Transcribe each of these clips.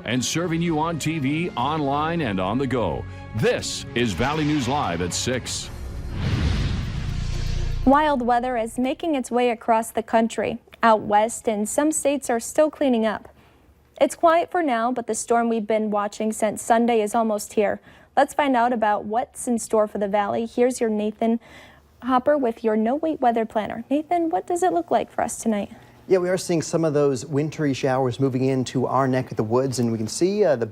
and serving you on TV, online, and on the go. This is Valley News Live at 6. Wild weather is making its way across the country. Out west, and some states are still cleaning up. It's quiet for now, but the storm we've been watching since Sunday is almost here. Let's find out about what's in store for the valley. Here's your Nathan Hopper with your No-Wait weather planner. Nathan, what does it look like for us tonight? Yeah, we are seeing some of those wintry showers moving into our neck of the woods, and we can see the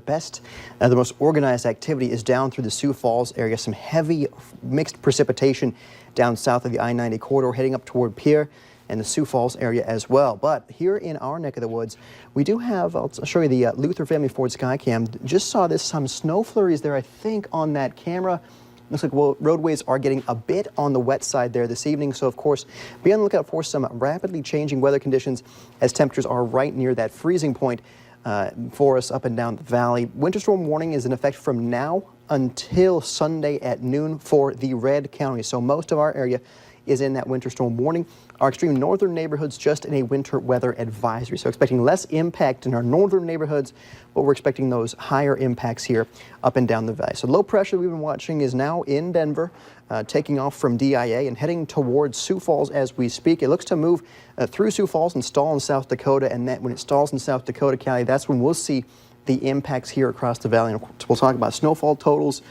most organized activity is down through the Sioux Falls area. Some heavy mixed precipitation down south of the I-90 corridor, heading up toward Pierre and the Sioux Falls area as well. But here in our neck of the woods, we do have, I'll show you the Luther Family Ford Skycam. Just saw some snow flurries there, I think, on that camera. Looks like roadways are getting a bit on the wet side there this evening. So, of course, be on the lookout for some rapidly changing weather conditions as temperatures are right near that freezing point for us up and down the valley. Winter storm warning is in effect from now until Sunday at noon for the red county. So most of our area is in that winter storm warning. Our extreme northern neighborhoods just in a winter weather advisory. So expecting less impact in our northern neighborhoods, but we're expecting those higher impacts here up and down the valley. So low pressure we've been watching is now in Denver, taking off from DIA and heading towards Sioux Falls as we speak. It looks to move through Sioux Falls and stall in South Dakota, and that when it stalls in South Dakota County, that's when we'll see the impacts here across the valley. And we'll talk about snowfall totals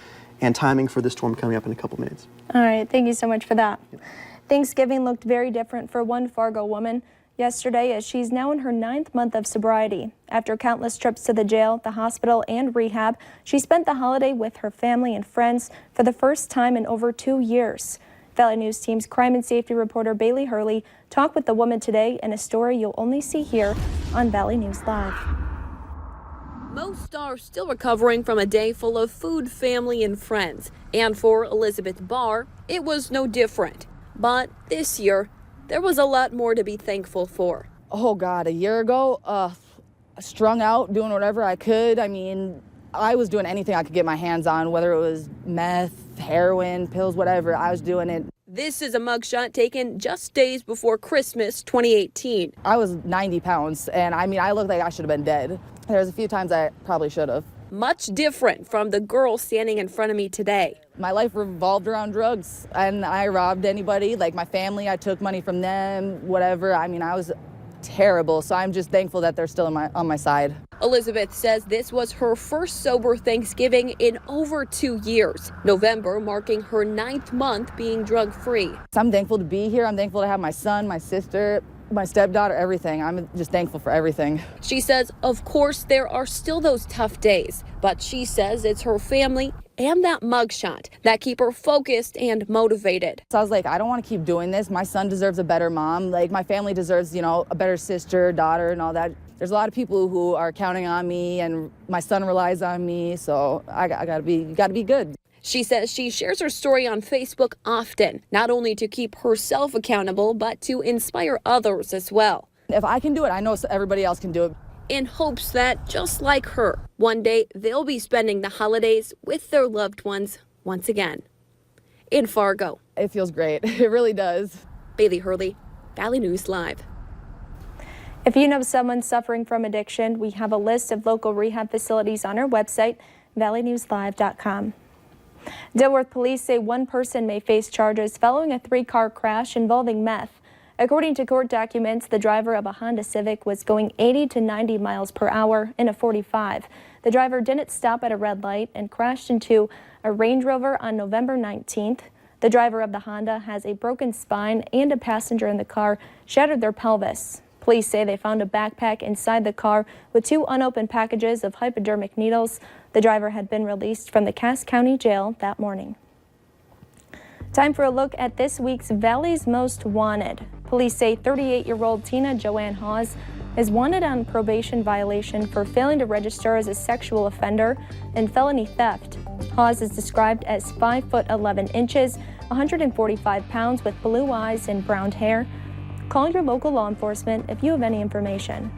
and timing for the storm coming up in a couple minutes. All right, thank you so much for that. Yep. Thanksgiving looked very different for one Fargo woman yesterday, as she's now in her 9th month of sobriety. After countless trips to the jail, the hospital, and rehab, she spent the holiday with her family and friends for the first time in over 2 years. Valley News Team's crime and safety reporter Bailey Hurley talked with the woman today in a story you'll only see here on Valley News Live. Most are still recovering from a day full of food, family, and friends. And for Elizabeth Barr, it was no different. But this year, there was a lot more to be thankful for. Oh God, a year ago, strung out, doing whatever I could. I mean, I was doing anything I could get my hands on, whether it was meth, heroin, pills, whatever, I was doing it. This is a mugshot taken just days before Christmas 2018. I was 90 pounds, and I mean, I looked like I should have been dead. There's a few times I probably should have. Much different from the girl standing in front of me today. My life revolved around drugs, and I robbed anybody, like my family. I took money from them, whatever. I mean, I was terrible, so I'm just thankful that they're still on my side. Elizabeth says this was her first sober Thanksgiving in over 2 years. November marking her 9th month being drug-free. I'm thankful to be here. I'm thankful to have my son, my sister, my stepdaughter, everything. I'm just thankful for everything. She says, of course, there are still those tough days, but she says it's her family and that mugshot that keep her focused and motivated. So I was like, I don't want to keep doing this. My son deserves a better mom. Like, my family deserves, you know, a better sister, daughter, and all that. There's a lot of people who are counting on me, and my son relies on me, so I gotta be good. She says she shares her story on Facebook often, not only to keep herself accountable, but to inspire others as well. If I can do it, I know everybody else can do it. In hopes that, just like her, one day they'll be spending the holidays with their loved ones once again. In Fargo. It feels great. It really does. Bailey Hurley, Valley News Live. If you know someone suffering from addiction, we have a list of local rehab facilities on our website, valleynewslive.com. Dilworth police say one person may face charges following a 3-car crash involving meth. According to court documents, the driver of a Honda Civic was going 80 to 90 miles per hour in a 45. The driver didn't stop at a red light and crashed into a Range Rover on November 19th. The driver of the Honda has a broken spine, and a passenger in the car shattered their pelvis. Police say they found a backpack inside the car with 2 unopened packages of hypodermic needles. The driver had been released from the Cass County Jail that morning. Time for a look at this week's Valley's Most Wanted. Police say 38-year-old Tina Joanne Hawes is wanted on probation violation for failing to register as a sexual offender and felony theft. Hawes is described as 5 foot 11 inches, 145 pounds with blue eyes and brown hair. Call your local law enforcement if you have any information.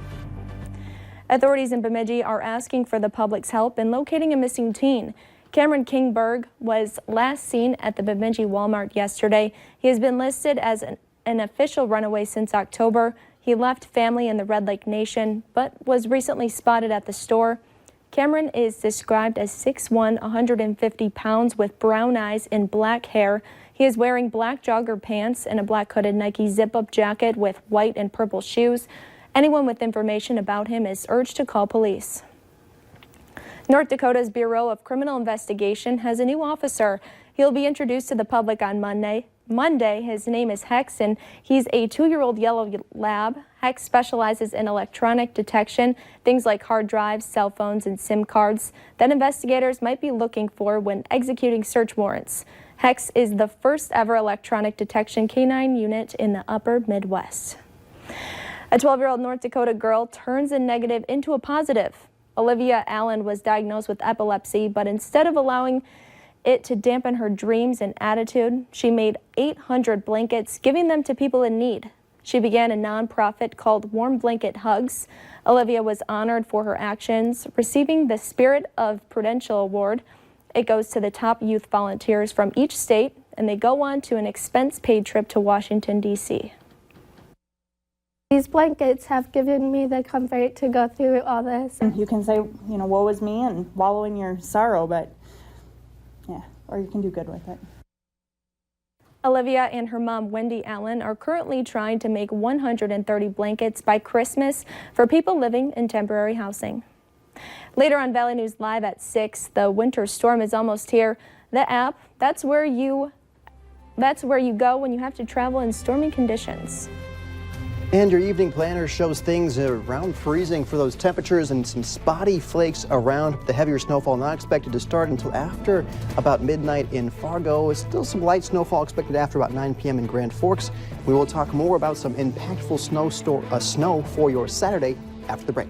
Authorities in Bemidji are asking for the public's help in locating a missing teen. Cameron Kingberg was last seen at the Bemidji Walmart yesterday. He has been listed as an official runaway since October. He left family in the Red Lake Nation, but was recently spotted at the store. Cameron is described as 6'1", 150 pounds with brown eyes and black hair. He is wearing black jogger pants and a black hooded Nike zip-up jacket with white and purple shoes. Anyone with information about him is urged to call police. North Dakota's Bureau of Criminal Investigation has a new officer. He'll be introduced to the public on Monday. His name is Hex, and he's a 2-year-old yellow lab. Hex specializes in electronic detection, things like hard drives, cell phones, and SIM cards that investigators might be looking for when executing search warrants. Hex is the first ever electronic detection canine unit in the upper Midwest. A 12-year-old North Dakota girl turns a negative into a positive. Olivia Allen was diagnosed with epilepsy, but instead of allowing it to dampen her dreams and attitude, she made 800 blankets, giving them to people in need. She began a nonprofit called Warm Blanket Hugs. Olivia was honored for her actions, receiving the Spirit of Prudential Award. It goes to the top youth volunteers from each state, and they go on to an expense-paid trip to Washington, D.C. These blankets have given me the comfort to go through all this. You can say, woe is me and wallow in your sorrow, but yeah, or you can do good with it. Olivia and her mom, Wendy Allen, are currently trying to make 130 blankets by Christmas for people living in temporary housing. Later on Valley News Live at 6, the winter storm is almost here. The app, that's where you go when you have to travel in stormy conditions. And your evening planner shows things around freezing for those temperatures and some spotty flakes around. The heavier snowfall not expected to start until after about midnight in Fargo. Still some light snowfall expected after about 9 p.m. in Grand Forks. We will talk more about some impactful snow for your Saturday after the break.